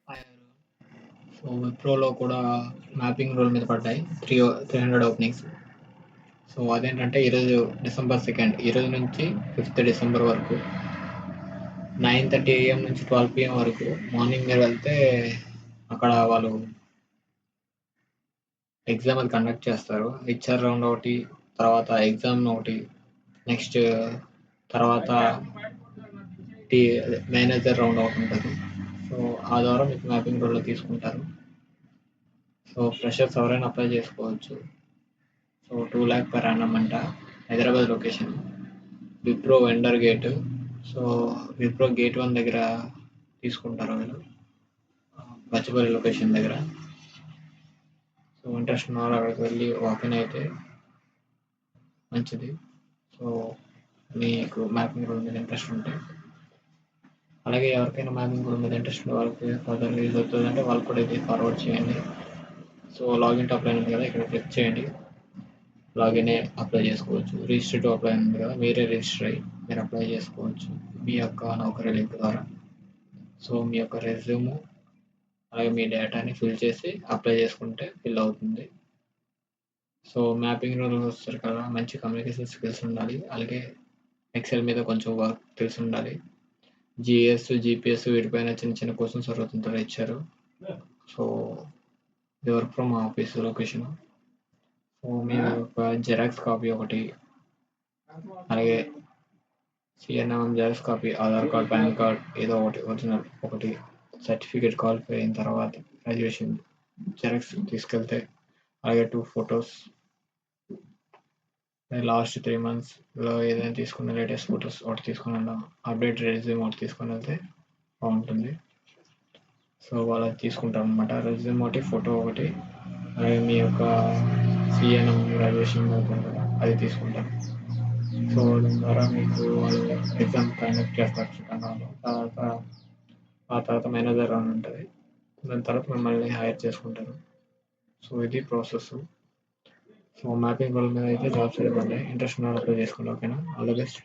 So, విప్రోలో కూడా mapping role మీద పడ్డాయి. 300 ఓపెనింగ్స్. సో, అదేంటంటే ఈరోజు డిసెంబర్ 2 ఈరోజు నుంచి 5th డిసెంబర్ వరకు 9:30 AM నుంచి 12 PM వరకు మార్నింగ్ మీరు వెళ్తే అక్కడ వాళ్ళు ఎగ్జామ్ అది కండక్ట్ చేస్తారు. హెచ్ఆర్ రౌండ్ ఒకటి, తర్వాత ఎగ్జామ్ ఒకటి, నెక్స్ట్ తర్వాత మేనేజర్ రౌండ్ ఒకటి ఉంటుంది. సో, ఆ ద్వారా మీకు మ్యాపింగ్ రోల్‌లో తీసుకుంటారు. సో, ఫ్రెషర్స్ ఎవరైనా అప్లై చేసుకోవచ్చు. సో, 2 lakh per annum అంట. Hyderabad location. Wipro vendor gate. So, Wipro gate 1 దగ్గర తీసుకుంటారు వీళ్ళు. బచ్చపల్లి లొకేషన్ దగ్గర. సో, ఇంట్రెస్ట్ ఉన్న వాళ్ళు అక్కడికి వెళ్ళి వాకిన్ అయితే మంచిది. సో, మీకు మ్యాపింగ్ రోల్ మీద ఇంట్రెస్ట్ ఉంటే, అలాగే ఎవరికైనా మ్యాపింగ్ రోల్ మీద ఇంట్రెస్ట్ ఉంటే వాళ్ళకి ఫర్దర్‌గా యూజ్ అవుతుందంటే వాళ్ళకి కూడా ఇది ఫార్వర్డ్ చేయండి. సో, లాగిన్ టు అప్లై ఉంది కదా, ఇక్కడ క్లిక్ చేయండి. లాగిన్ అయ్యి అప్లై చేసుకోవచ్చు. రిజిస్టర్ టు అప్లై ఉంది కదా, మీరే రిజిస్టర్ అయ్యి మీరు అప్లై చేసుకోవచ్చు మీ యొక్క నౌకరీ లింక్ ద్వారా. సో, మీ యొక్క రెజ్యూమ్ అలాగే మీ డేటాని ఫిల్ చేసి అప్లై చేసుకుంటే ఫిల్ అవుతుంది. సో, మ్యాపింగ్ రోల్ వస్తారు కదా, మంచి కమ్యూనికేషన్ స్కిల్స్ ఉండాలి. అలాగే ఎక్సెల్ మీద కొంచెం వర్క్ తెలిసి ఉండాలి. జీఎస్, జీపీఎస్ వీటిపైన చిన్న చిన్న క్వశ్చన్స్ అడుగుతుంటారు ఇచ్చారు. సో, ఇది work from office location. So, మీ యొక్క జెరాక్స్ కాపీ ఒకటి, అలాగే CNM xerox copy, Aadhaar card, PAN card ఏదో ఒకటి ఒరిజినల్ ఒకటి, సర్టిఫికేట్ క్వాలిఫై అయిన తర్వాత గ్రాడ్యుయేషన్ జెరాక్స్ తీసుకెళ్తే, అలాగే 2 ఫొటోస్, లాస్ట్ 3 monthsలో ఏదైనా తీసుకున్న లేటెస్ట్ ఫొటోస్ ఒకటి తీసుకుని వెళ్దాం. అప్డేట్ రెజ్యూమ్ ఒకటి తీసుకొని వెళ్తే బాగుంటుంది. సో, అలా తీసుకుంటాం అనమాట. రెజ్యూమ్ ఒకటి, ఫోటో ఒకటి, అలాగే మీ యొక్క సిఎన్ఎం గ్రాడ్యుయేషన్ అవుతుంది కదా అది తీసుకుంటారు. సో, దాని ద్వారా మీకు వాళ్ళు ఎగ్జామ్ కండక్ట్ చేస్తారు చికాగోలో. ఆ తర్వాత మేనేజర్ అని ఉంటుంది. దాని తర్వాత మిమ్మల్ని హైర్ చేసుకుంటారు. సో, ఇది ప్రాసెస్. సో, మ్యాపింగ్ రోల్ మీద అయితే జాబ్స్ అయితే పడ్డాయి. ఇంట్రెస్ట్ ఉన్న వాళ్ళు అప్లై చేసుకోండి. ఓకేనా? All the best.